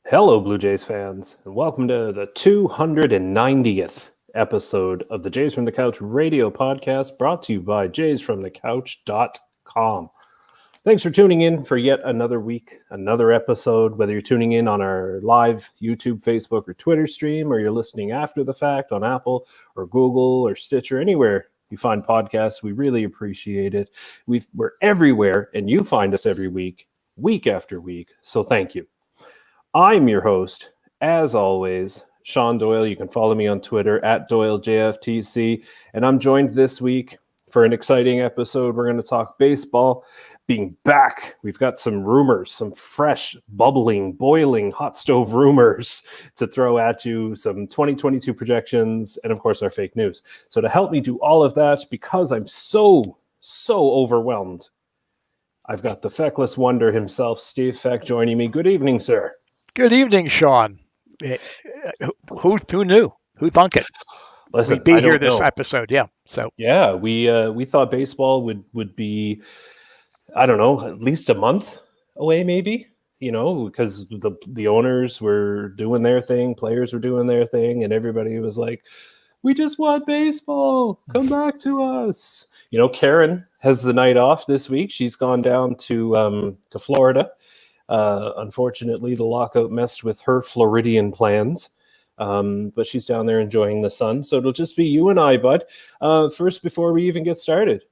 Hello, Blue Jays fans, and welcome to the 290th episode of the Jays from the Couch radio podcast brought to you by jaysfromthecouch.com. Thanks for tuning in for yet another week, another episode, whether you're tuning in on our live YouTube, Facebook, or Twitter stream, or you're listening after the fact on Apple or Google or Stitcher, anywhere you find podcasts. We really appreciate it. We're everywhere, and you find us every week, week after week, so thank you. I'm your host, as always, Shaun Doyle. You can follow me on Twitter at Doyle JFtC. And I'm joined this week for an exciting episode. We're going to talk baseball being back. We've got some rumors, some fresh, bubbling, boiling, hot stove rumors to throw at you, some 2022 projections, and of course, our fake news. So to help me do all of that, because I'm so overwhelmed, I've got the feckless wonder himself, Steve Feck, joining me. Good evening, sir. Good evening, Shaun. Who knew? Who thunk it? Listen, we'd be here this episode, yeah. So yeah, we thought baseball would be, I don't know, at least a month away, maybe. You know, because the owners were doing their thing, players were doing their thing, and everybody was like, "We just want baseball. Come back to us." You know, Karen has the night off this week. She's gone down to Florida. Unfortunately, the lockout messed with her Floridian plans, but she's down there enjoying the sun. So it'll just be you and I, bud. First, before we even get started,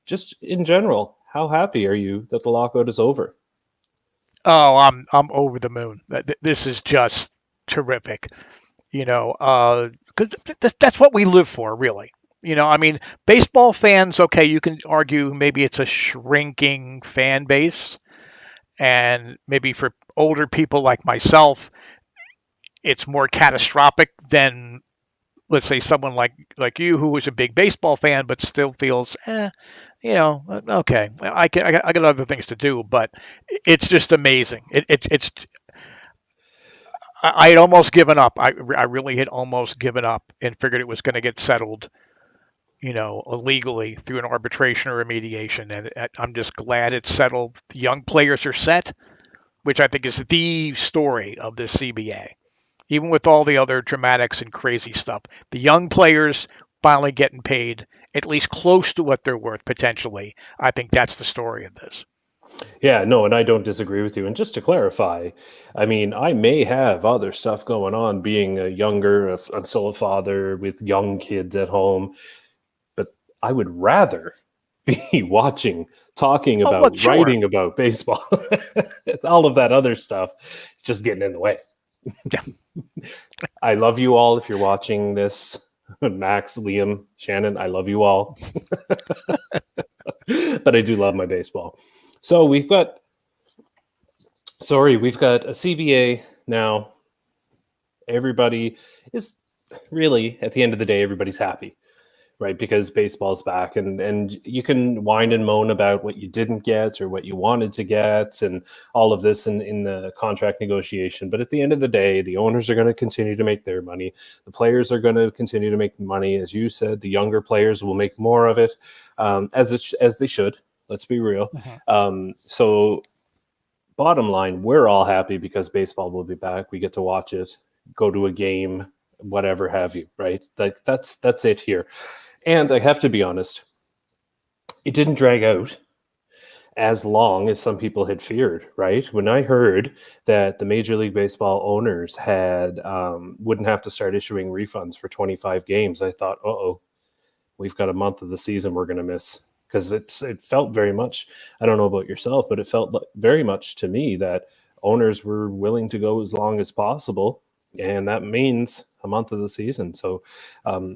just in general, how happy are you that the lockout is over? Oh, I'm over the moon. This is just terrific. You know, because that's what we live for, really. You know, I mean, baseball fans, okay, you can argue maybe it's a shrinking fan base. And maybe for older people like myself, it's more catastrophic than, let's say, someone like you who was a big baseball fan but still feels, you know, okay, I got other things to do. But it's just amazing. I had almost given up. I really had almost given up and figured it was going to get settled, you know, illegally through an arbitration or a mediation. And I'm just glad it's settled. The young players are set, which I think is the story of this CBA. Even with all the other dramatics and crazy stuff, the young players finally getting paid at least close to what they're worth potentially. I think that's the story of this. Yeah, no, and I don't disagree with you. And just to clarify, I mean, I may have other stuff going on being I'm still a father with young kids at home. I would rather be watching, talking about, writing about baseball. All of that other stuff is just getting in the way. Yeah. I love you all if you're watching this. Max, Liam, Shannon, I love you all. But I do love my baseball. So we've got a CBA now. Everybody is really, at the end of the day, everybody's happy. Right, because baseball's back, and you can whine and moan about what you didn't get or what you wanted to get and all of this in the contract negotiation. But at the end of the day, the owners are going to continue to make their money. The players are going to continue to make money. As you said, the younger players will make more of it, as they should. Let's be real. Mm-hmm. So bottom line, we're all happy because baseball will be back. We get to watch it, go to a game, whatever have you, right? That's it here. And I have to be honest, it didn't drag out as long as some people had feared, right? When I heard that the Major League Baseball owners wouldn't have to start issuing refunds for 25 games, I thought, we've got a month of the season we're going to miss. Because it felt very much, I don't know about yourself, but it felt very much to me that owners were willing to go as long as possible. And that means a month of the season. So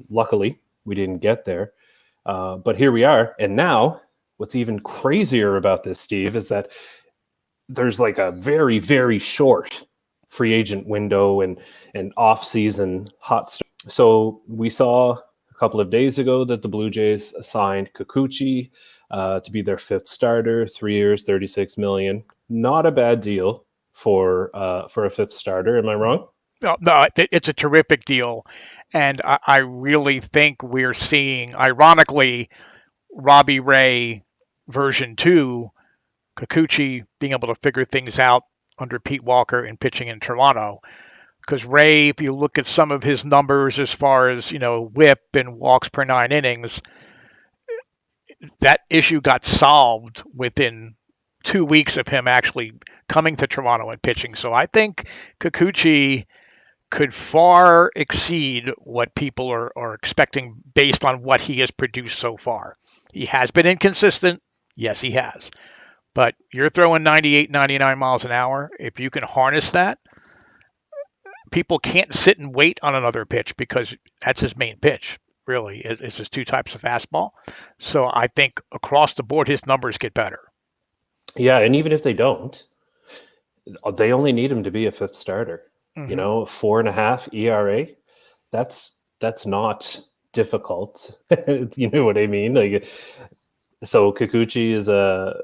luckily, we didn't get there. But here we are. And now what's even crazier about this, Steve, is that there's like a very, very short free agent window and off-season hot start. So we saw a couple of days ago that the Blue Jays assigned Kikuchi to be their fifth starter, 3 years, $36 million. Not a bad deal for a fifth starter. Am I wrong? No, it's a terrific deal. And I really think we're seeing, ironically, Robbie Ray version 2, Kikuchi being able to figure things out under Pete Walker and pitching in Toronto. Because Ray, if you look at some of his numbers as far as, whip and walks per 9 innings, that issue got solved within 2 weeks of him actually coming to Toronto and pitching. So I think Kikuchi could far exceed what people are expecting based on what he has produced so far. He has been inconsistent. Yes, he has. But you're throwing 98, 99 miles an hour. If you can harness that, people can't sit and wait on another pitch because that's his main pitch, really, is his 2 types of fastball. So I think across the board, his numbers get better. Yeah, and even if they don't, they only need him to be a 5th starter. 4.5 ERA. That's not difficult. You know what I mean? Like, so Kikuchi is a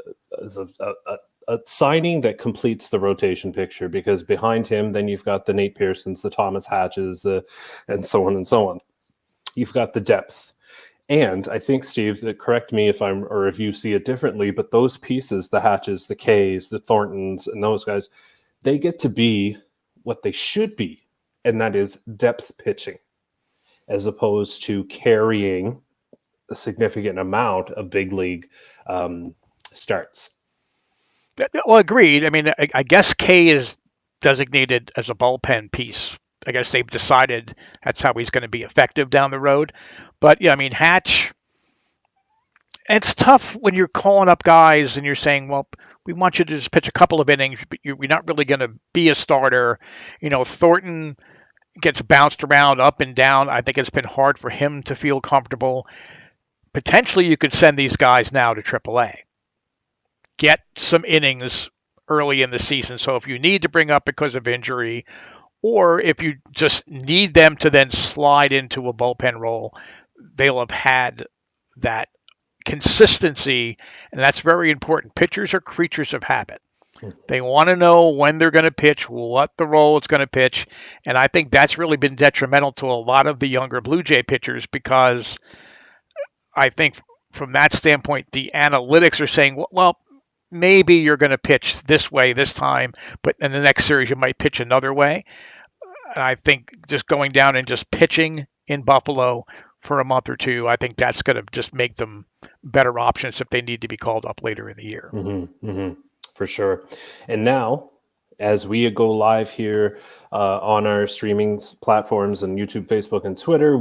signing that completes the rotation picture, because behind him, then you've got the Nate Pearsons, the Thomas Hatches, and so on and so on. You've got the depth. And I think, Steve, correct me if you see it differently, but those pieces, the Hatches, the Kays, the Thorntons, and those guys, they get to be what they should be, and that is depth pitching, as opposed to carrying a significant amount of big league starts. Well, agreed. I mean, I guess Kay is designated as a bullpen piece. I guess they've decided that's how he's going to be effective down the road. But yeah, I mean, Hatch, it's tough when you're calling up guys and you're saying, well, we want you to just pitch a couple of innings, but you're not really going to be a starter. Thornton gets bounced around up and down. I think it's been hard for him to feel comfortable. Potentially, you could send these guys now to AAA. Get some innings early in the season. So if you need to bring up because of injury, or if you just need them to then slide into a bullpen role, they'll have had that consistency, and that's very important. Pitchers are creatures of habit. They want to know when they're going to pitch, what the role is going to pitch, and I think that's really been detrimental to a lot of the younger Blue Jay pitchers, because I think from that standpoint, the analytics are saying, well, maybe you're going to pitch this way this time, but in the next series you might pitch another way. And I think just going down and just pitching in Buffalo for a month or two, I think that's going to just make them better options if they need to be called up later in the year. For sure. And now, as we go live here on our streaming platforms and YouTube, Facebook, and Twitter,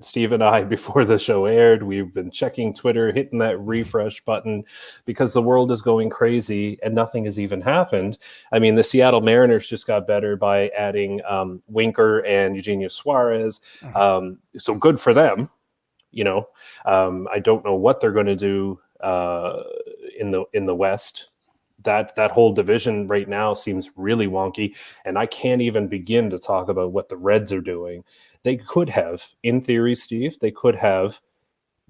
Steve and I, before the show aired, we've been checking Twitter, hitting that refresh button, because the world is going crazy and nothing has even happened. I mean, the Seattle Mariners just got better by adding Winker and Eugenio Suarez. So good for them. I don't know what they're going to do in the West. That whole division right now seems really wonky, and I can't even begin to talk about what the Reds are doing. They could have, in theory, Steve, they could have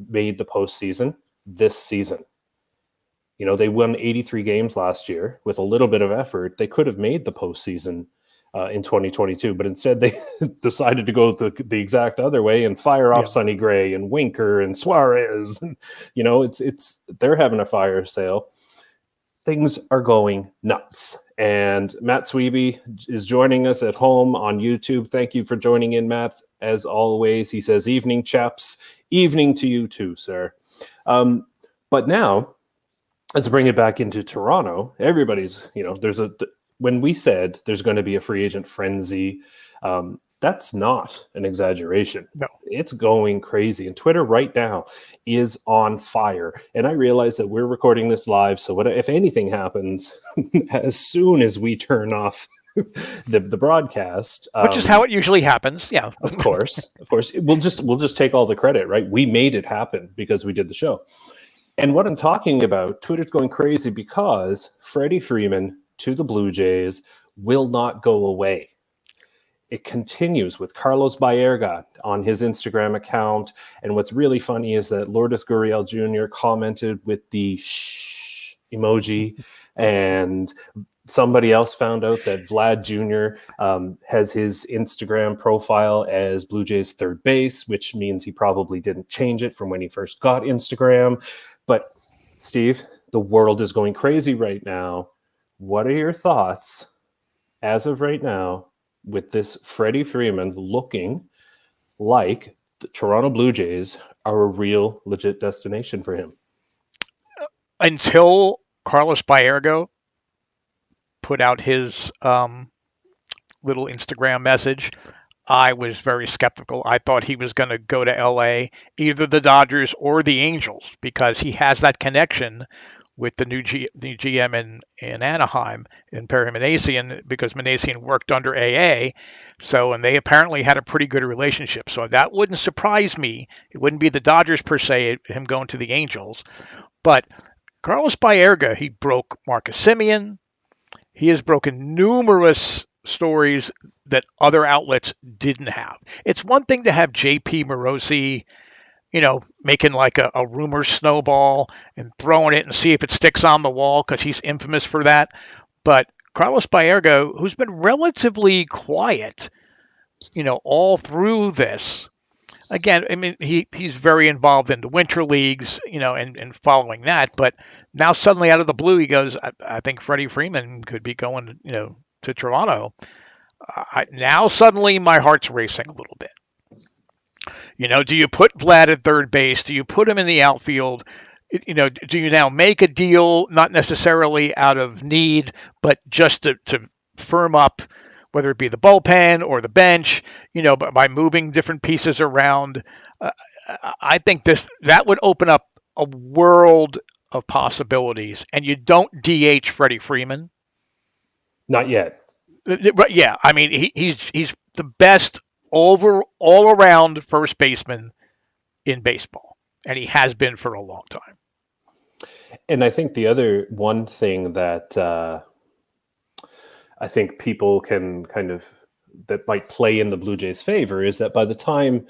made the postseason this season. They won 83 games last year with a little bit of effort. They could have made the postseason in 2022, but instead they decided to go the exact other way and fire off Sonny Gray and Winker and Suarez. It's they're having a fire sale. Things are going nuts. And Matt Sweeby is joining us at home on YouTube. Thank you for joining in, Matt. As always, he says, evening, chaps. Evening to you too, sir. But now, let's bring it back into Toronto. Everybody's, when we said there's going to be a free agent frenzy, that's not an exaggeration. No. It's going crazy. And Twitter right now is on fire. And I realize that we're recording this live. So if anything happens, as soon as we turn off the broadcast, which is how it usually happens. Yeah, of course. We'll just take all the credit, right? We made it happen because we did the show. And what I'm talking about, Twitter's going crazy because Freddie Freeman to the Blue Jays will not go away. It continues with Carlos Baerga on his Instagram account. And what's really funny is that Lourdes Gurriel Jr. commented with the shh emoji. And somebody else found out that Vlad Jr. Has his Instagram profile as Blue Jays third base, which means he probably didn't change it from when he first got Instagram. But Steve, the world is going crazy right now what are your thoughts as of right now with this Freddie Freeman looking like the Toronto Blue Jays are a real legit destination for him? Until Carlos Baerga put out his little Instagram message, I was very skeptical. I thought he was going to go to LA, either the Dodgers or the Angels, because he has that connection with the new GM in Anaheim, in Perry Minasian, because Minasian worked under AA. So, and they apparently had a pretty good relationship. So that wouldn't surprise me. It wouldn't be the Dodgers per se, him going to the Angels. But Carlos Baerga, he broke Marcus Semien. He has broken numerous stories that other outlets didn't have. It's one thing to have JP Morosi, making like a rumor snowball and throwing it and see if it sticks on the wall, because he's infamous for that. But Carlos Baerga, who's been relatively quiet, all through this. Again, I mean, he's very involved in the winter leagues, and following that. But now suddenly out of the blue, he goes, I think Freddie Freeman could be going, to Toronto. Now suddenly my heart's racing a little bit. Do you put Vlad at third base? Do you put him in the outfield? Do you now make a deal, not necessarily out of need, but just to firm up, whether it be the bullpen or the bench, by moving different pieces around? I think that would open up a world of possibilities. And you don't DH Freddie Freeman. Not yet. But yeah, I mean, he's the best all around first baseman in baseball, and he has been for a long time. And I think the other one thing that I think people can that might play in the Blue Jays' favor is that by the time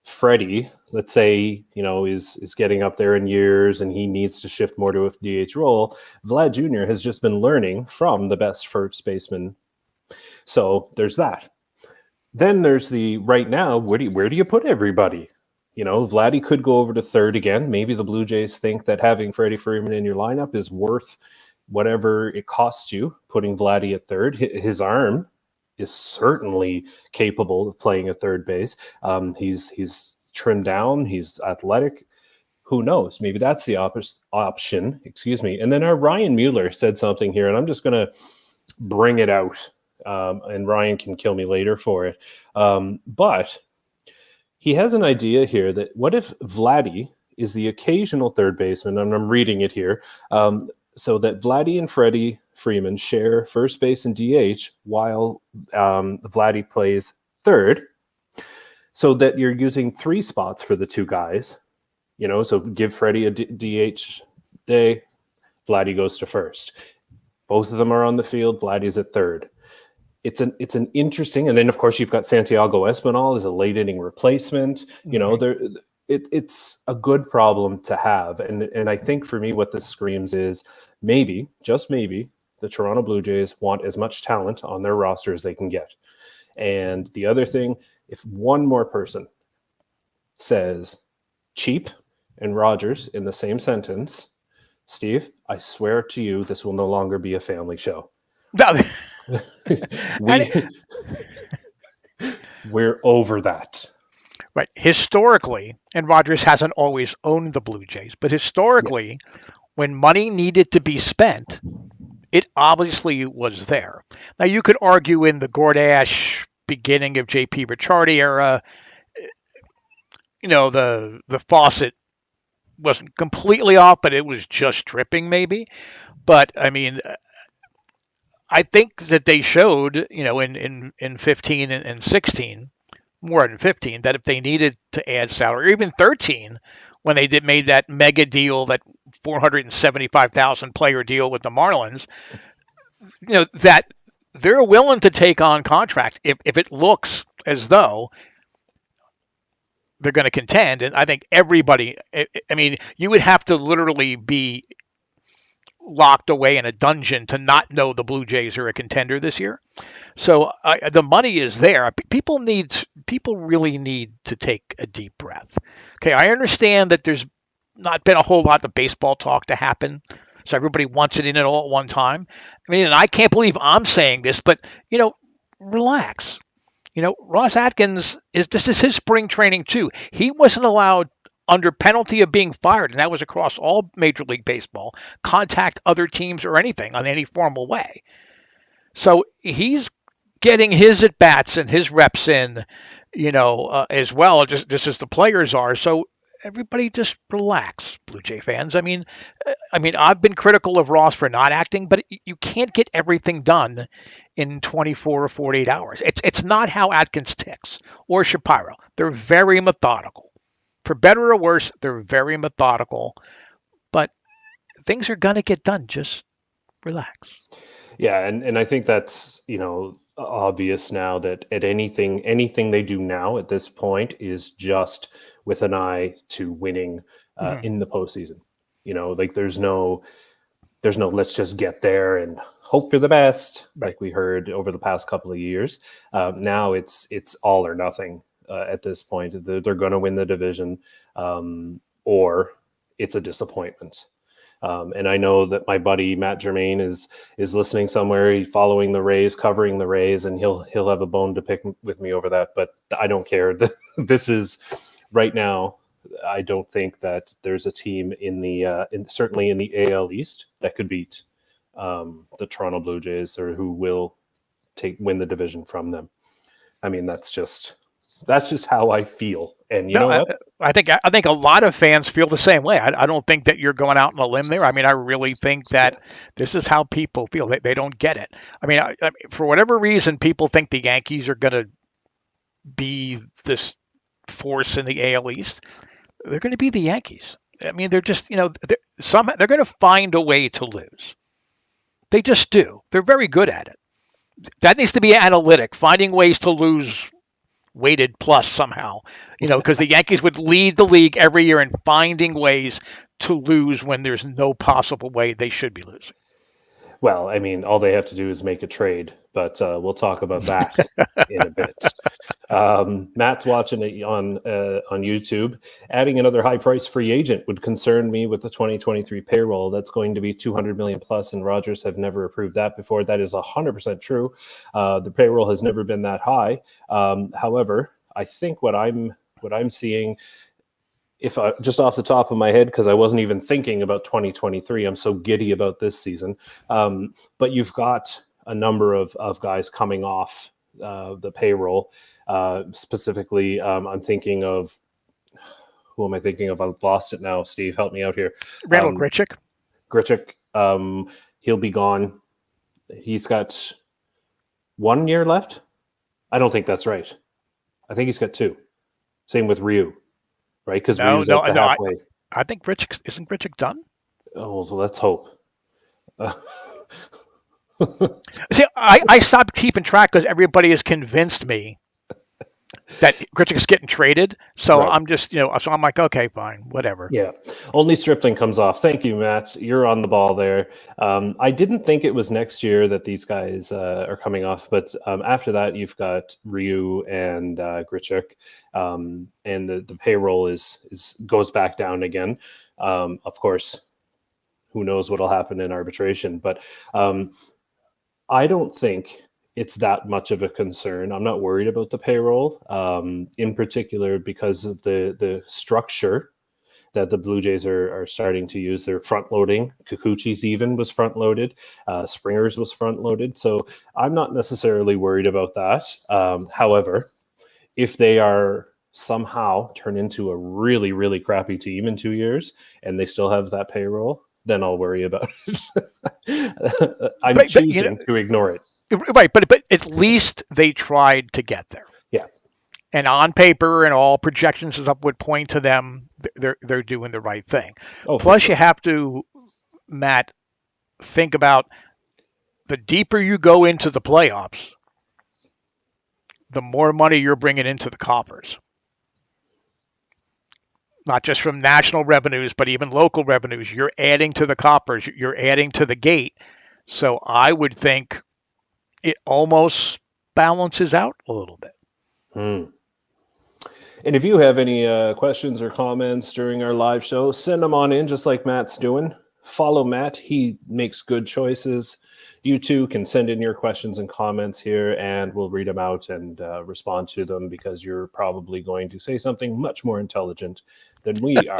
Freddie, let's say, is getting up there in years and he needs to shift more to a DH role, Vlad Jr. has just been learning from the best first baseman. So there's that. Then there's the right now, where do you put everybody? Vladdy could go over to third again. Maybe the Blue Jays think that having Freddie Freeman in your lineup is worth whatever it costs you, putting Vladdy at third. His arm is certainly capable of playing at third base. He's trimmed down. He's athletic. Who knows? Maybe that's the option. Excuse me. And then our Ryan Mueller said something here, and I'm just going to bring it out. And Ryan can kill me later for it. But he has an idea here that what if Vladdy is the occasional third baseman, and I'm reading it here, so that Vladdy and Freddie Freeman share first base and DH while Vladdy plays third, so that you're using three spots for the two guys, so give Freddie a DH day, Vladdy goes to first. Both of them are on the field, Vladdy's at third. It's an interesting, and then of course you've got Santiago Espinal as a late inning replacement. It's a good problem to have, and I think for me what this screams is maybe, just maybe, the Toronto Blue Jays want as much talent on their roster as they can get. And the other thing, if one more person says cheap and Rogers in the same sentence, Steve, I swear to you, this will no longer be a family show. We're over that. Right. Historically, and Rogers hasn't always owned the Blue Jays, but historically, when money needed to be spent, it obviously was there. Now, you could argue in the Gordash beginning of J.P. Ricciardi era, the faucet wasn't completely off, but it was just dripping maybe. But, I mean, I think that they showed, in 15 and 16, more than 15, that if they needed to add salary, or even 13, when they made that mega deal, that $475,000 player deal with the Marlins, that they're willing to take on contract if it looks as though they're going to contend. And I think everybody, I mean, you would have to literally be locked away in a dungeon to not know the Blue Jays are a contender this year. So the money is there. People really need to take a deep breath. Okay, I understand that there's not been a whole lot of baseball talk to happen so everybody wants it in it all at one time. I mean, and I can't believe I'm saying this, but relax. Ross Atkins this is his spring training too. He wasn't allowed under penalty of being fired, and that was across all Major League Baseball, contact other teams or anything on any formal way. So he's getting his at bats and his reps in, as well, just as the players are. So everybody just relax, Blue Jay fans. I mean, I've been critical of Ross for not acting, but you can't get everything done in 24 or 48 hours. It's not how Atkins ticks or Shapiro. They're very methodical. For better or worse, they're very methodical. But things are going to get done. Just relax. Yeah, and I think that's, obvious now that at anything they do now at this point is just with an eye to winning in the postseason. Like there's no let's just get there and hope for the best, like we heard over the past couple of years. Now it's all or nothing at this point. They're going to win the division, or it's a disappointment. And I know that my buddy Matt Germain is listening somewhere. He's following the Rays, covering the Rays, and he'll have a bone to pick with me over that. But I don't care. This is right now. I don't think that there's a team certainly in the AL East that could beat the Toronto Blue Jays, or who will win the division from them. I mean, that's just how I feel. And you know what? I think a lot of fans feel the same way. I don't think that you're going out on a limb there. I mean, I really think that this is how people feel. They don't get it. I mean, for whatever reason, people think the Yankees are going to be this force in the AL East. They're going to be the Yankees. I mean, they're just, they're going to find a way to lose. They just do. They're very good at it. That needs to be analytic, finding ways to lose weighted plus somehow, because the Yankees would lead the league every year in finding ways to lose when there's no possible way they should be losing. Well, I mean, all they have to do is make a trade, but we'll talk about that in a bit. Matt's watching it on YouTube. Adding another high-price free agent would concern me with the 2023 payroll. That's going to be $200 million plus, and Rogers have never approved that before. That is 100% true. The payroll has never been that high. However, I think what I'm seeing, if I just off the top of my head, because I wasn't even thinking about 2023, I'm so giddy about this season. But you've got a number of guys coming off the payroll. Specifically, I'm thinking of, who am I thinking of? I've lost it now. Steve, help me out here. Randall Grichuk. He'll be gone. He's got 1 year left. I don't think that's right. I think he's got 2. Same with Ryu. Right, because halfway. I think isn't Grichuk done? Oh, well, let's hope. See, I stopped keeping track because everybody has convinced me that Grichuk's getting traded. So right. I'm just, so I'm like, okay, fine, whatever. Yeah, only Stripling comes off. Thank you, Matt. You're on the ball there. I didn't think it was next year that these guys are coming off, but after that, you've got Ryu and Grichuk, and the payroll goes back down again. Of course, who knows what'll happen in arbitration, but I don't think it's that much of a concern. I'm not worried about the payroll, in particular because of the structure that the Blue Jays are starting to use. They're front loading. Kikuchi's even was front loaded. Springer's was front loaded. So I'm not necessarily worried about that. However, if they are somehow turn into a really, really crappy team in 2 years and they still have that payroll, then I'll worry about it. I'm choosing to ignore it. Right, but at least they tried to get there. Yeah. And on paper and all projections would point to them, they're doing the right thing. Oh, plus, sure. You have to, Matt, think about the deeper you go into the playoffs, the more money you're bringing into the coffers. Not just from national revenues, but even local revenues. You're adding to the coffers. You're adding to the gate. So I would think it almost balances out a little bit. And if you have any questions or comments during our live show, send them on in, just like Matt's doing. follow Matt. He makes good choices. You too can send in your questions and comments here, and we'll read them out and respond to them, because you're probably going to say something much more intelligent than we are.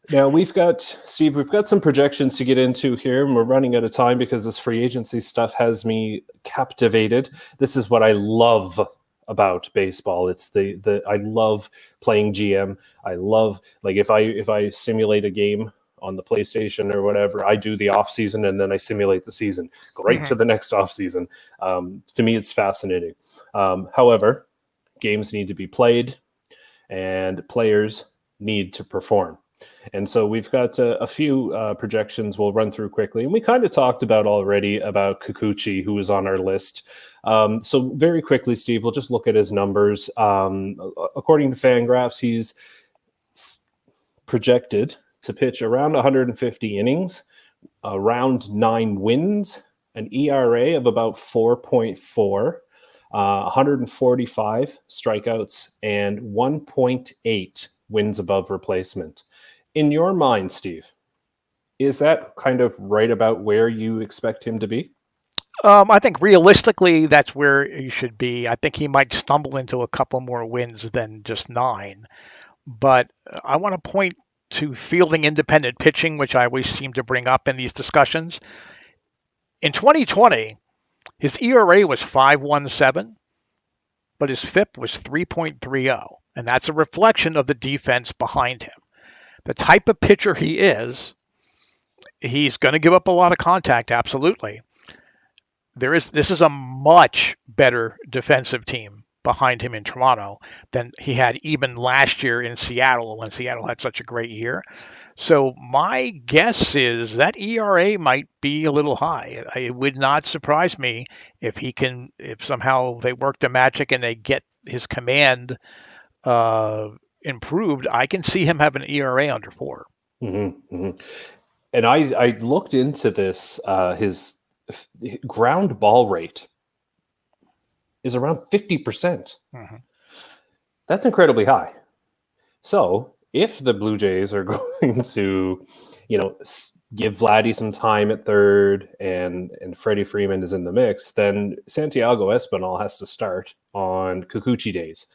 Now, we've got some projections to get into here, and we're running out of time because this free agency stuff has me captivated. This is what I love about baseball. It's I love playing GM. I love, like, if I simulate a game on the PlayStation or whatever, I do the off season and then I simulate the season, go right to the next off season. To me, it's fascinating. However, games need to be played and players need to perform. And so we've got a few projections we'll run through quickly. And we kind of talked about already about Kikuchi, who was on our list. So very quickly, Steve, we'll just look at his numbers. According to Fangraphs, he's projected to pitch around 150 innings, around 9 wins, an ERA of about 4.4, 145 strikeouts, and 1.8 wins above replacement. In your mind, Steve, is that kind of right about where you expect him to be? I think realistically, that's where he should be. I think he might stumble into a couple more wins than just 9. But I want to point to fielding independent pitching, which I always seem to bring up in these discussions. In 2020, his ERA was 5.17, but his FIP was 3.30. And that's a reflection of the defense behind him. The type of pitcher he is, he's going to give up a lot of contact, absolutely. This is a much better defensive team behind him in Toronto than he had even last year in Seattle, when Seattle had such a great year. So my guess is that ERA might be a little high. It would not surprise me if somehow they work the magic and they get his command improved. I can see him have an ERA under 4. Mm-hmm, mm-hmm. And I looked into this. His ground ball rate is around 50%. Mm-hmm. That's incredibly high. So if the Blue Jays are going to, give Vladdy some time at third and Freddie Freeman is in the mix, then Santiago Espinal has to start on Kikuchi days.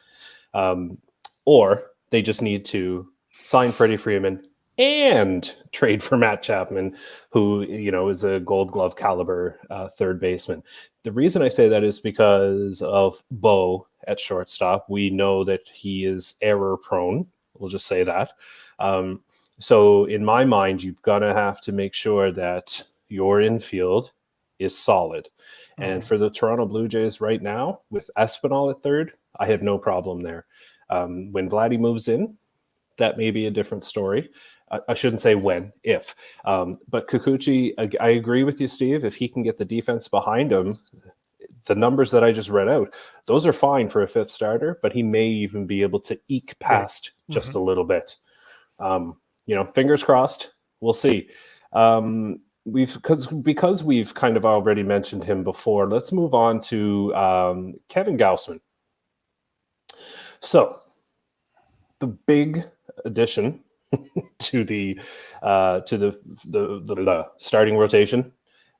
Or they just need to sign Freddie Freeman and trade for Matt Chapman, who, is a Gold Glove caliber third baseman. The reason I say that is because of Bo at shortstop. We know that he is error prone. We'll just say that. So in my mind, you've got to have to make sure that your infield is solid. Mm-hmm. And for the Toronto Blue Jays right now, with Espinal at third, I have no problem there. When Vladdy moves in, that may be a different story. I shouldn't say when, if. But Kikuchi, I agree with you, Steve. If he can get the defense behind him, the numbers that I just read out, those are fine for a fifth starter, but he may even be able to eke past just a little bit. Fingers crossed. We'll see. Because we've kind of already mentioned him before, let's move on to Kevin Gaussman. So, the big addition to the starting rotation,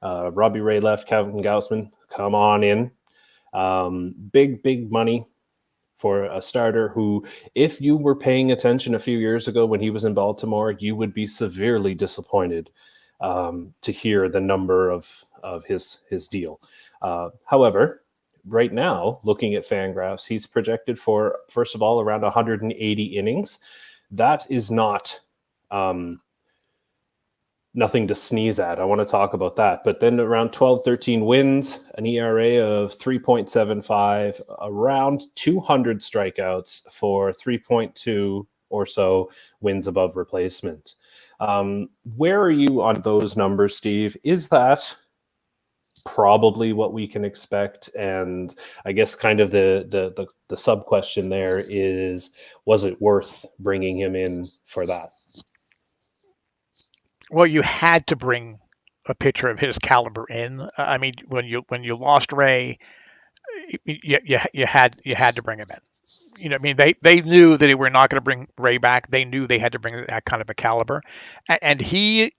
Robbie Ray left, Kevin Gaussman, come on in. Big money for a starter who, if you were paying attention a few years ago when he was in Baltimore, you would be severely disappointed to hear the number of his deal. However, right now, looking at Fangraphs, he's projected for, first of all, around 180 innings. That is not nothing to sneeze at. I want to talk about that. But then around 12, 13 wins, an ERA of 3.75, around 200 strikeouts for 3.2 or so wins above replacement. Where are you on those numbers, Steve? Is that probably what we can expect? And I guess kind of the sub question there is, was it worth bringing him in for that? Well, you had to bring a pitcher of his caliber in. I mean, when you lost Ray, you had to bring him in. I mean, they knew that they were not going to bring Ray back. They knew they had to bring that kind of a caliber. And he,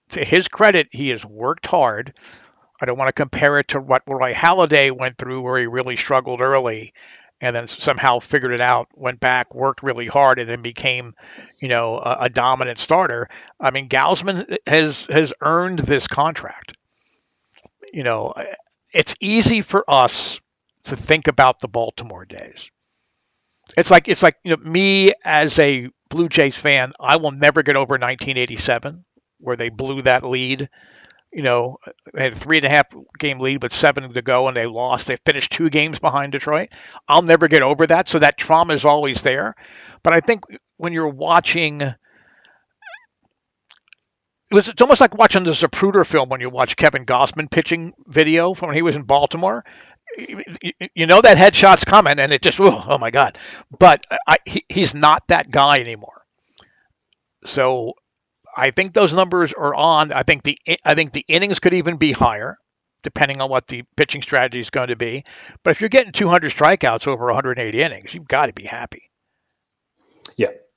to his credit, he has worked hard. I don't want to compare it to what Roy Halladay went through, where he really struggled early and then somehow figured it out, went back, worked really hard, and then became, a dominant starter. I mean, Gaussman has earned this contract. It's easy for us to think about the Baltimore days. It's like me as a Blue Jays fan, I will never get over 1987 where they blew that lead. They had a 3.5 game lead with 7 to go and they lost. They finished 2 games behind Detroit. I'll never get over that. So that trauma is always there. But I think when you're watching, it's almost like watching the Zapruder film when you watch Kevin Gaussman pitching video from when he was in Baltimore. That headshot's coming, and it just, oh my God. But he's not that guy anymore. So I think those numbers are on. I think the innings could even be higher, depending on what the pitching strategy is going to be. But if you're getting 200 strikeouts over 180 innings, you've got to be happy.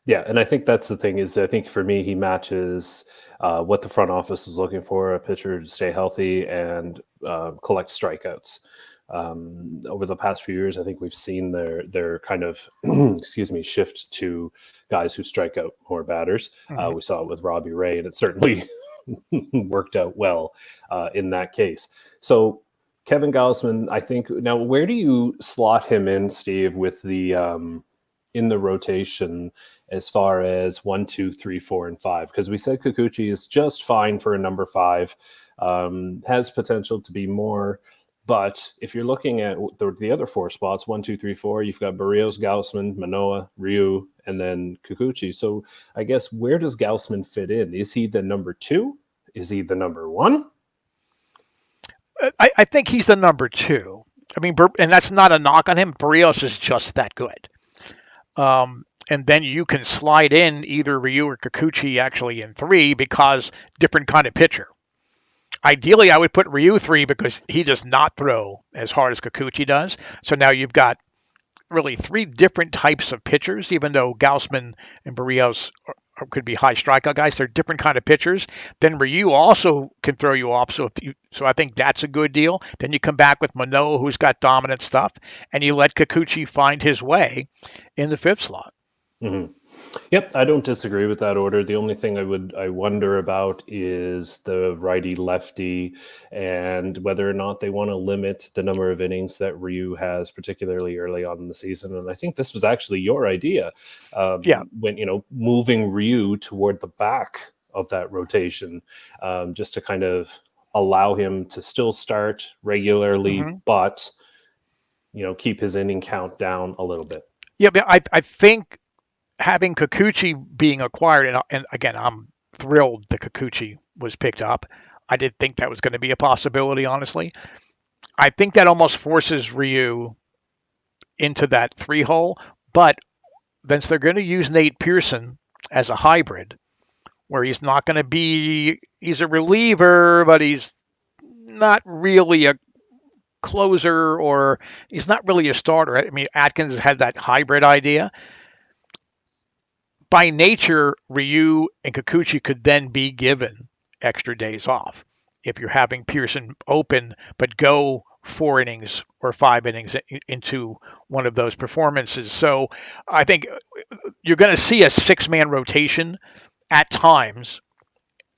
Yeah, and I think that's the thing is I think for me he matches what the front office is looking for, a pitcher to stay healthy and collect strikeouts. Over the past few years, I think we've seen their kind of shift to guys who strike out more batters. We saw it with Robbie Ray, and it certainly worked out well in that case. So Kevin Gaussman, I think now, where do you slot him in, Steve, with the in the rotation as far as 1, 2, 3, 4, and 5? Because we said Kikuchi is just fine for a number 5, has potential to be more. But if you're looking at the other 4 spots, 1, 2, 3, 4, you've got Barrios, Gaussman, Manoah, Ryu, and then Kikuchi. So I guess where does Gaussman fit in? Is he the number 2? Is he the number 1? I think he's the number 2. I mean, and that's not a knock on him. Barrios is just that good. And then you can slide in either Ryu or Kikuchi actually in 3 because different kind of pitcher. Ideally, I would put Ryu 3 because he does not throw as hard as Kikuchi does. So now you've got really 3 different types of pitchers, even though Gaussman and Barrios could be high strikeout guys. They're different kind of pitchers. Then Ryu also can throw you off. So I think that's a good deal. Then you come back with Manoah, who's got dominant stuff, and you let Kikuchi find his way in the 5th slot. Mm-hmm. Yep, I don't disagree with that order. The only thing I wonder about is the righty-lefty and whether or not they want to limit the number of innings that Ryu has, particularly early on in the season. And I think this was actually your idea when, moving Ryu toward the back of that rotation, just to kind of allow him to still start regularly, but, keep his inning count down a little bit. Yeah, but I think having Kikuchi being acquired, and again, I'm thrilled that Kikuchi was picked up. I did think that was going to be a possibility, honestly. I think that almost forces Ryu into that 3 hole, but then they're going to use Nate Pearson as a hybrid, where he's not going to be, he's a reliever, but he's not really a closer, or he's not really a starter. I mean, Atkins had that hybrid idea. By nature, Ryu and Kikuchi could then be given extra days off if you're having Pearson open, but go 4 innings or 5 innings into one of those performances. So I think you're going to see a 6-man rotation at times.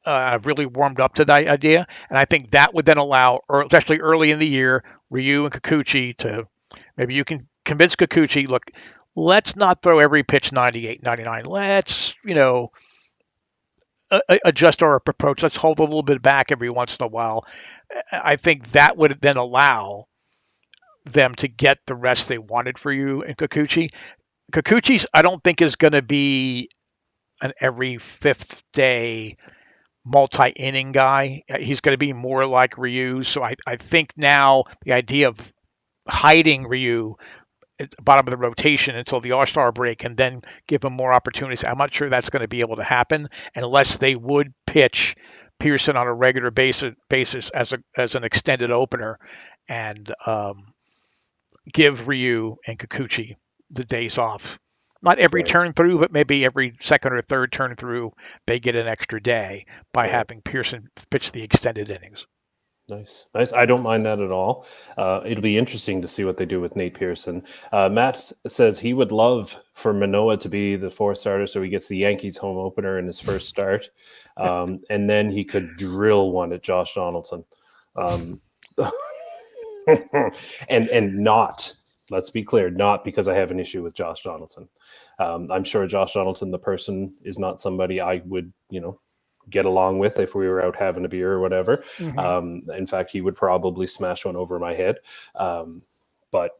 I've really warmed up to that idea, and I think that would then allow, especially early in the year, Ryu and Kikuchi to, maybe you can convince Kikuchi, look, let's not throw every pitch 98, 99. Let's, adjust our approach. Let's hold a little bit back every once in a while. I think that would then allow them to get the rest they wanted for you and Kikuchi. Kikuchi's, I don't think, is going to be an every 5th day multi-inning guy. He's going to be more like Ryu. So I think now the idea of hiding Ryu at the bottom of the rotation until the All-Star break and then give him more opportunities, I'm not sure that's going to be able to happen unless they would pitch Pearson on a regular basis as an extended opener and give Ryu and Kikuchi the days off. Not every Right. turn through, but maybe every second or third turn through, they get an extra day by Right. having Pearson pitch the extended innings. Nice. I don't mind that at all. It'll be interesting to see what they do with Nate Pearson. Matt says he would love for Manoah to be the fourth starter, so he gets the Yankees home opener in his first start, and then he could drill one at Josh Donaldson, and not. Let's be clear, not because I have an issue with Josh Donaldson. I'm sure Josh Donaldson, the person, is not somebody I would, get along with if we were out having a beer or whatever. In fact, he would probably smash one over my head. But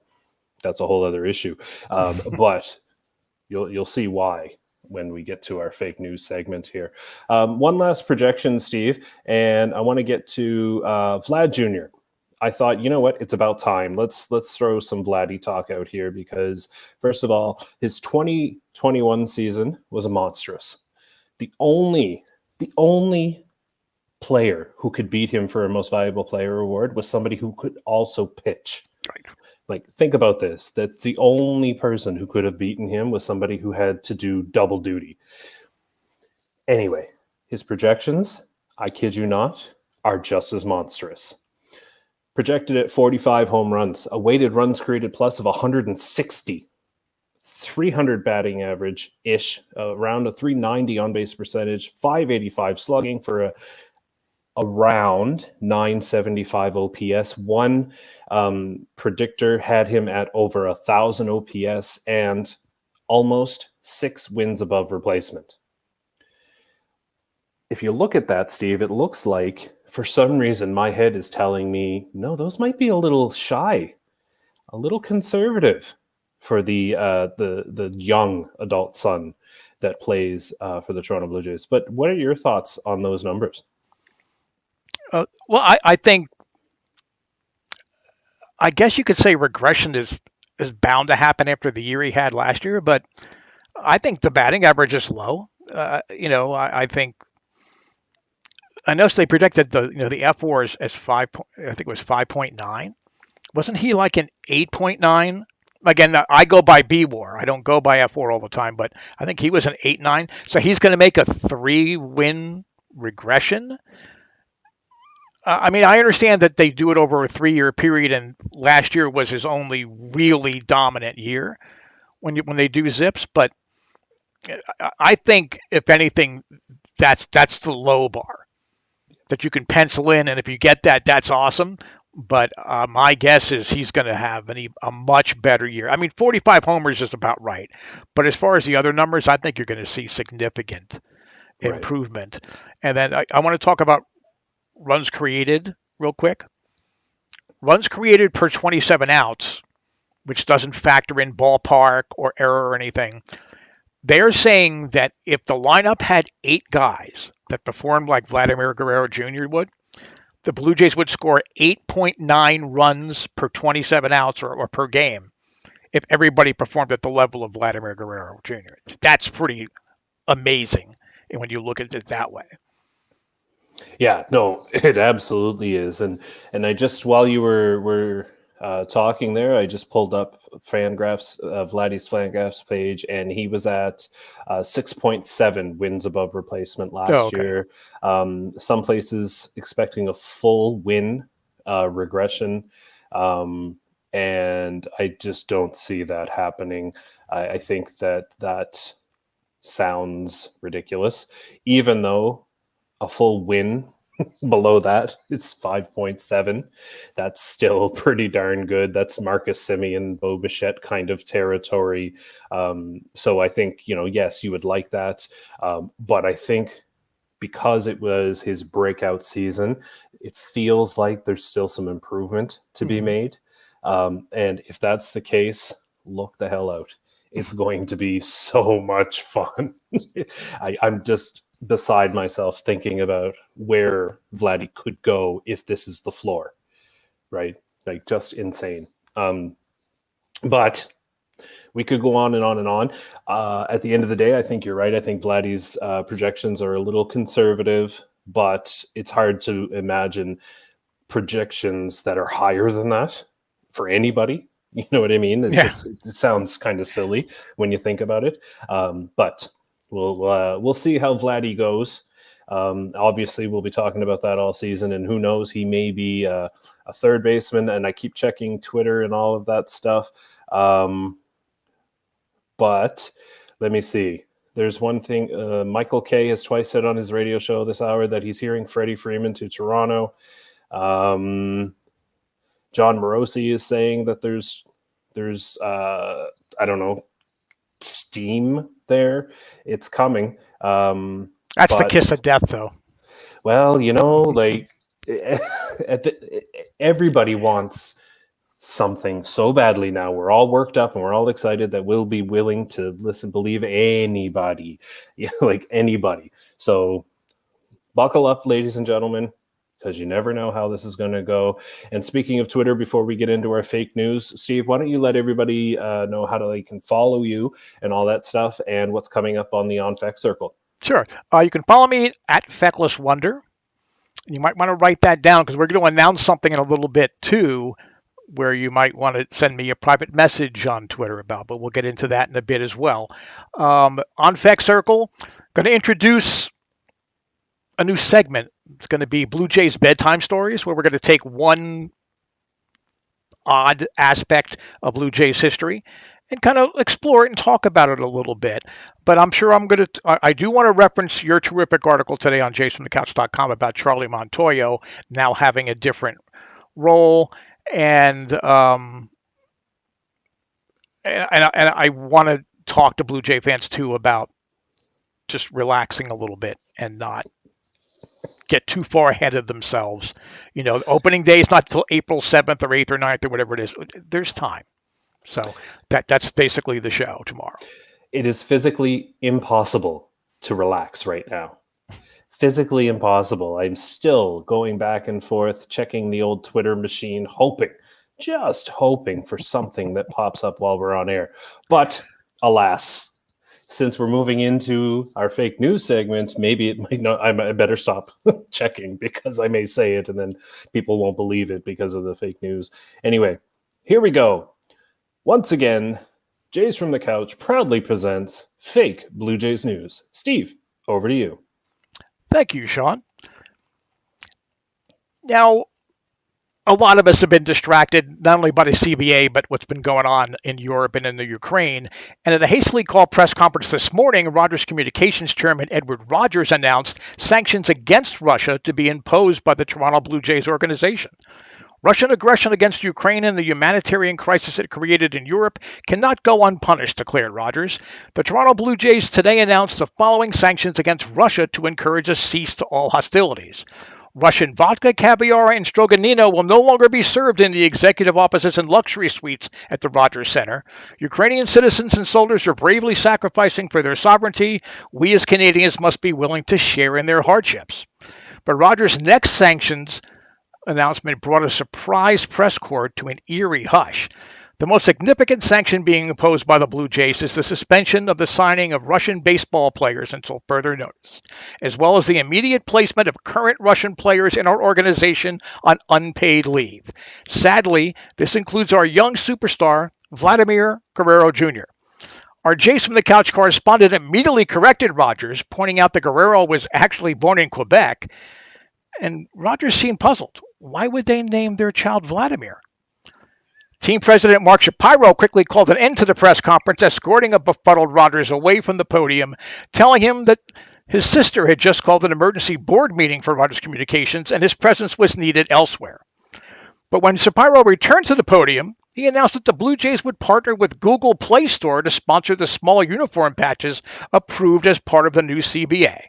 that's a whole other issue. But you'll see why when we get to our fake news segment here. One last projection, Steve, and I want to get to Vlad Jr. I thought, you know what, it's about time. Let's throw some Vladdy talk out here because, first of all, his 2021 season was a monstrous. The only player who could beat him for a most valuable player award was somebody who could also pitch. Right. Like, think about this. That the only person who could have beaten him was somebody who had to do double duty. Anyway, his projections, I kid you not, are just as monstrous. Projected at 45 home runs, a weighted runs created plus of 160, 300 batting average-ish, around a 390 on-base percentage, 585 slugging for around 975 OPS. One predictor had him at over 1,000 OPS and almost 6 wins above replacement. If you look at that, Steve, it looks like, for some reason, my head is telling me, no, those might be a little shy, a little conservative for the young adult son that plays for the Toronto Blue Jays. But what are your thoughts on those numbers? Well, I guess you could say regression is bound to happen after the year he had last year, but I think the batting average is low. I think I noticed they projected the F4 as 5. I think it was 5.9. Wasn't he like an 8.9? Again, I go by B-WAR. I don't go by F4 all the time, but I think he was an 8.9. So he's going to make a 3-win regression. I mean, I understand that they do it over a 3-year period, and last year was his only really dominant year when they do zips. But I think, if anything, that's the low bar that you can pencil in, and if you get that, that's awesome. But my guess is he's going to have a much better year. I mean, 45 homers is about right. But as far as the other numbers, I think you're going to see significant improvement. Right. And then I want to talk about runs created real quick. Runs created per 27 outs, which doesn't factor in ballpark or error or anything. They're saying that if the lineup had 8 guys that performed like Vladimir Guerrero Jr. would, the Blue Jays would score 8.9 runs per 27 outs or per game if everybody performed at the level of Vladimir Guerrero Jr. That's pretty amazing when you look at it that way. Yeah, no, it absolutely is. And I just, while you were talking there, I just pulled up Fangraphs, Vladdy's Fangraphs page, and he was at 6.7 wins above replacement last year. Some places expecting a full win regression, and I just don't see that happening. I think that sounds ridiculous, even though a full win below that, it's 5.7. That's still pretty darn good. That's Marcus Semien, Bo Bichette kind of territory. So I think, yes, you would like that. But I think because it was his breakout season, it feels like there's still some improvement to be made. And if that's the case, look the hell out. It's going to be so much fun. I'm just beside myself thinking about where Vladdy could go if this is the floor, right? Like, just insane. But we could go on and on and on. At the end of the day, I think you're right. I think Vladdy's projections are a little conservative, but it's hard to imagine projections that are higher than that for anybody. You know what I mean? It's Yeah. just, it sounds kind of silly when you think about it. But we'll see how Vladdy goes. Obviously, we'll be talking about that all season, and who knows, he may be a third baseman. And I keep checking Twitter and all of that stuff. But let me see. There's one thing. Michael Kay has twice said on his radio show this hour that he's hearing Freddie Freeman to Toronto. John Morosi is saying that there's I don't know, steam there. It's coming. That's the kiss of death, though. Well, you know, like everybody wants something so badly now. We're all worked up and we're all excited that we'll be willing to believe anybody, like anybody. So buckle up, ladies and gentlemen, because you never know how this is going to go. And speaking of Twitter, before we get into our fake news, Steve, why don't you let everybody know how they can follow you and all that stuff and what's coming up on the On Feck Circle? Sure. You can follow me at Feckless Wonder. You might want to write that down because we're going to announce something in a little bit too, where you might want to send me a private message on Twitter about, but we'll get into that in a bit as well. On Feck Circle, going to introduce a new segment. It's going to be Blue Jays Bedtime Stories, where we're going to take one odd aspect of Blue Jays history and kind of explore it and talk about it a little bit. But I'm sure I do want to reference your terrific article today on JFtC about Charlie Montoyo now having a different role. And I want to talk to Blue Jay fans too about just relaxing a little bit and not get too far ahead of themselves. You know, opening day is not till April 7th or 8th or 9th or whatever it is. There's time. So that's basically the show tomorrow. It is physically impossible to relax right now. Physically impossible. I'm still going back and forth, checking the old Twitter machine, just hoping for something that pops up while we're on air. But alas, since we're moving into our fake news segment, maybe it might not. I better stop checking because I may say it and then people won't believe it because of the fake news. Anyway, here we go. Once again, Jays from the Couch proudly presents fake Blue Jays news. Steve, over to you. Thank you, Shaun. Now, a lot of us have been distracted not only by the CBA, but what's been going on in Europe and in the Ukraine. And at a hastily called press conference this morning, Rogers Communications Chairman Edward Rogers announced sanctions against Russia to be imposed by the Toronto Blue Jays organization. Russian aggression against Ukraine and the humanitarian crisis it created in Europe cannot go unpunished, declared Rogers. The Toronto Blue Jays today announced the following sanctions against Russia to encourage a cease to all hostilities. Russian vodka, caviar, and Stroganino will no longer be served in the executive offices and luxury suites at the Rogers Center. Ukrainian citizens and soldiers are bravely sacrificing for their sovereignty. We as Canadians must be willing to share in their hardships. But Rogers' next sanctions announcement brought a surprise press corps to an eerie hush. The most significant sanction being imposed by the Blue Jays is the suspension of the signing of Russian baseball players until further notice, as well as the immediate placement of current Russian players in our organization on unpaid leave. Sadly, this includes our young superstar, Vladimir Guerrero Jr. Our Jays from the Couch correspondent immediately corrected Rogers, pointing out that Guerrero was actually born in Quebec, and Rogers seemed puzzled. Why would they name their child Vladimir? Team president Mark Shapiro quickly called an end to the press conference, escorting a befuddled Rogers away from the podium, telling him that his sister had just called an emergency board meeting for Rogers Communications and his presence was needed elsewhere. But when Shapiro returned to the podium, he announced that the Blue Jays would partner with Google Play Store to sponsor the small uniform patches approved as part of the new CBA.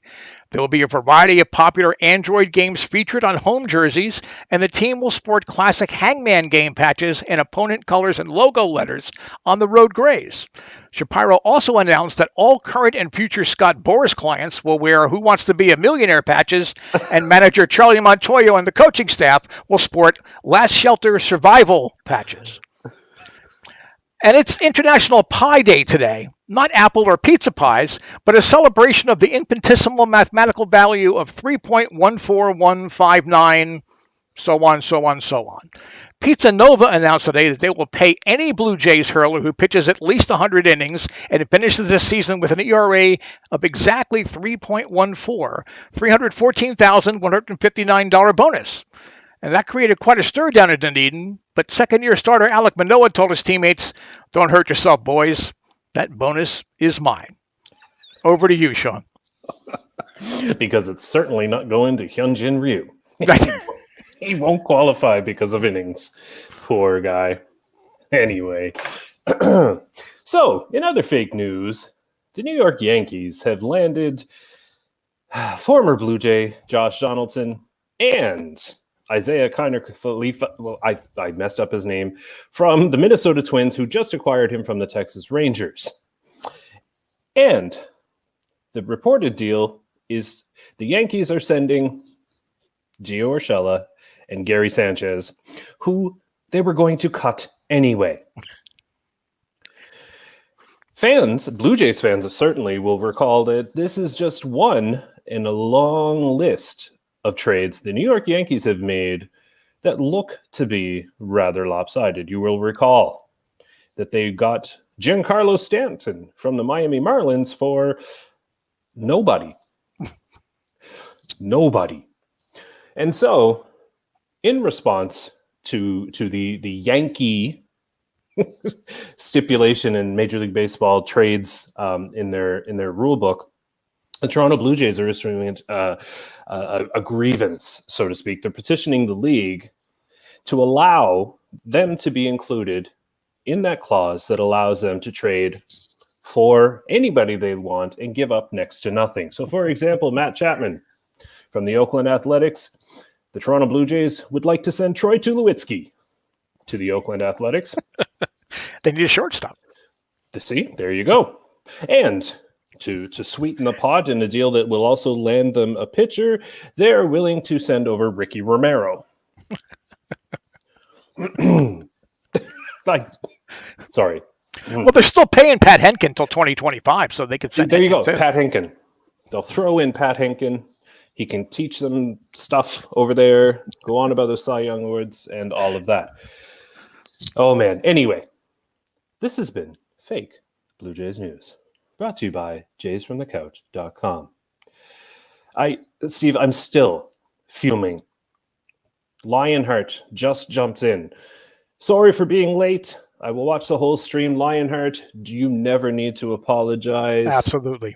There will be a variety of popular Android games featured on home jerseys, and the team will sport classic Hangman game patches and opponent colors and logo letters on the road grays. Shapiro also announced that all current and future Scott Boras clients will wear Who Wants to Be a Millionaire patches, and manager Charlie Montoyo and the coaching staff will sport Last Shelter Survival patches. And it's International Pie Day today. Not apple or pizza pies, but a celebration of the infinitesimal mathematical value of 3.14159, so on, so on, so on. Pizza Nova announced today that they will pay any Blue Jays hurler who pitches at least 100 innings and finishes this season with an ERA of exactly 3.14, $314,159 bonus. And that created quite a stir down in Dunedin, but second-year starter Alek Manoah told his teammates, "Don't hurt yourself, boys. That bonus is mine." Over to you, Shaun. Because it's certainly not going to Hyunjin Ryu. He won't qualify because of innings. Poor guy. Anyway. So, in other fake news, the New York Yankees have landed former Blue Jay Josh Donaldson and Isaiah Kiner-Falefa, well, I messed up his name, from the Minnesota Twins, who just acquired him from the Texas Rangers. And the reported deal is the Yankees are sending Gio Urshela and Gary Sanchez, who they were going to cut anyway. Fans, Blue Jays fans certainly will recall that this is just one in a long list of trades the New York Yankees have made that look to be rather lopsided. You will recall that they got Giancarlo Stanton from the Miami Marlins for nobody. Nobody. And so, in response to the Yankee stipulation in Major League Baseball trades in their rule book, the Toronto Blue Jays are issuing a grievance, so to speak. They're petitioning the league to allow them to be included in that clause that allows them to trade for anybody they want and give up next to nothing. So, for example, Matt Chapman from the Oakland Athletics, the Toronto Blue Jays would like to send Troy Tulowitzki to the Oakland Athletics. They need a shortstop. See, there you go. And to sweeten the pot in a deal that will also land them a pitcher, they're willing to send over Ricky Romero. Sorry. Well, they're still paying Pat Henkin until 2025, so they could send. There you go, Pat Henkin. They'll throw in Pat Henkin. He can teach them stuff over there, go on about the Cy Young Awards, and all of that. Oh, man. Anyway, this has been Fake Blue Jays News, brought to you by jaysfromthecouch.com. Steve, I'm still fuming. Lionheart just jumped in. Sorry for being late. I will watch the whole stream. Lionheart, you never need to apologize. Absolutely.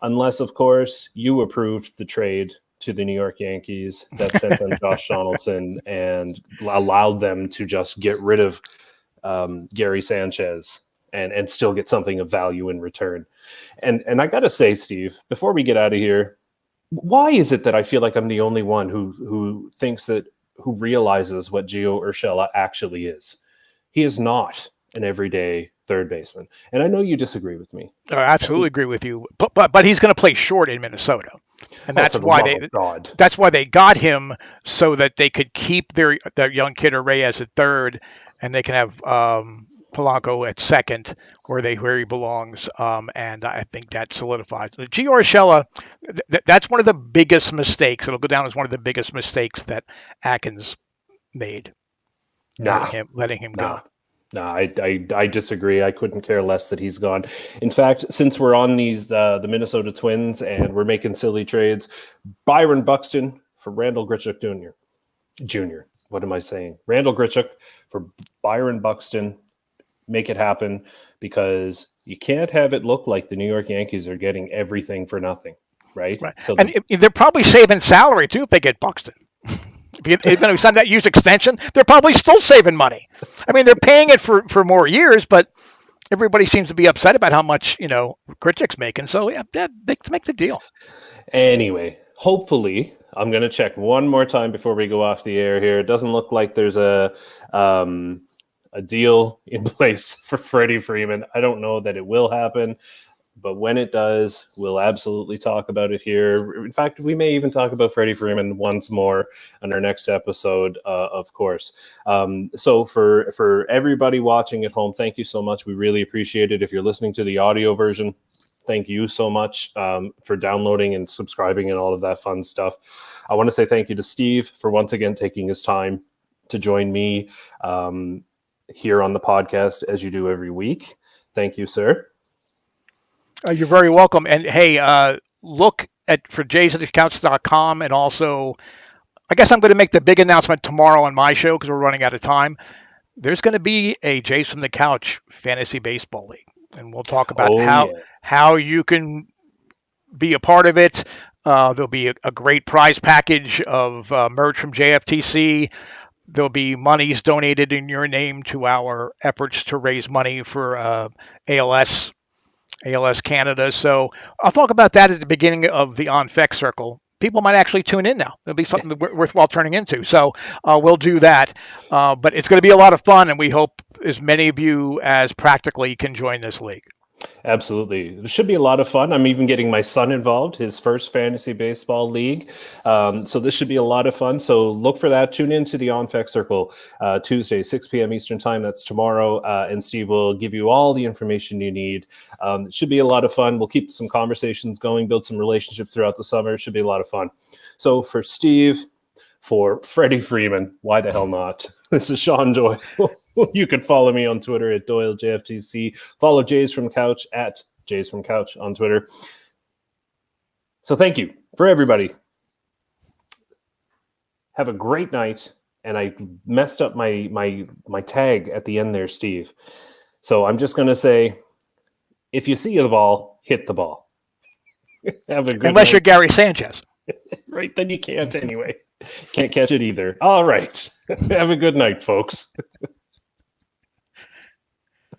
Unless, of course, you approved the trade to the New York Yankees that sent them Josh Donaldson and allowed them to just get rid of Gary Sanchez and still get something of value in return. And I got to say, Steve, before we get out of here, why is it that I feel like I'm the only one who realizes what Gio Urshela actually is? He is not an everyday third baseman. And I know you disagree with me. I absolutely agree with you. But he's going to play short in Minnesota. And that's why they got him, so that they could keep their young kid Reyes at third, and they can have Polanco at second, where he belongs. And I think that solidifies. Gio Urshela, that's one of the biggest mistakes. It'll go down as one of the biggest mistakes that Atkins made. Letting him go. No, I disagree. I couldn't care less that he's gone. In fact, since we're on the Minnesota Twins and we're making silly trades, Byron Buxton for Randall Grichuk Jr. What am I saying? Randall Grichuk for Byron Buxton. Make it happen, because you can't have it look like the New York Yankees are getting everything for nothing, right? So they're probably saving salary too if they get Buxton. If you're going to sign that used extension, they're probably still saving money. I mean, they're paying it for more years, but everybody seems to be upset about how much, Grichuk's making. So, yeah, let's make the deal. Anyway, hopefully, I'm going to check one more time before we go off the air here. It doesn't look like there's a deal in place for Freddie Freeman. I don't know that it will happen. But when it does, we'll absolutely talk about it here. In fact, we may even talk about Freddie Freeman once more on our next episode, of course. So for everybody watching at home, thank you so much. We really appreciate it. If you're listening to the audio version, thank you so much for downloading and subscribing and all of that fun stuff. I want to say thank you to Steve for once again taking his time to join me here on the podcast as you do every week. Thank you, sir. You're very welcome. And hey, look for JFtC.com, and also, I guess I'm going to make the big announcement tomorrow on my show because we're running out of time. There's going to be a Jays from the Couch Fantasy Baseball League, and we'll talk about how you can be a part of it. There'll be a great prize package of merch from JFtC. There'll be monies donated in your name to our efforts to raise money for ALS Canada. So I'll talk about that at the beginning of the On-Fec Circle. People might actually tune in now. It'll be something worthwhile turning into. So we'll do that. But it's going to be a lot of fun, and we hope as many of you as practically can join this league. Absolutely. It should be a lot of fun. I'm even getting my son involved, his first fantasy baseball league. So this should be a lot of fun. So look for that. Tune into the On-Fec Circle Tuesday, 6 p.m. Eastern Time. That's tomorrow. And Steve will give you all the information you need. It should be a lot of fun. We'll keep some conversations going, build some relationships throughout the summer. It should be a lot of fun. So for Steve, for Freddie Freeman, why the hell not? This is Shaun Doyle. You can follow me on Twitter at Doyle JFtC. Follow Jays from Couch at Jays from Couch on Twitter. So thank you for everybody. Have a great night. And I messed up my tag at the end there, Steve. So I'm just going to say, if you see the ball, hit the ball. Have a good Unless night. you're Gary Sanchez. Right, then you can't anyway. Can't catch it either. All right. Have a good night, folks.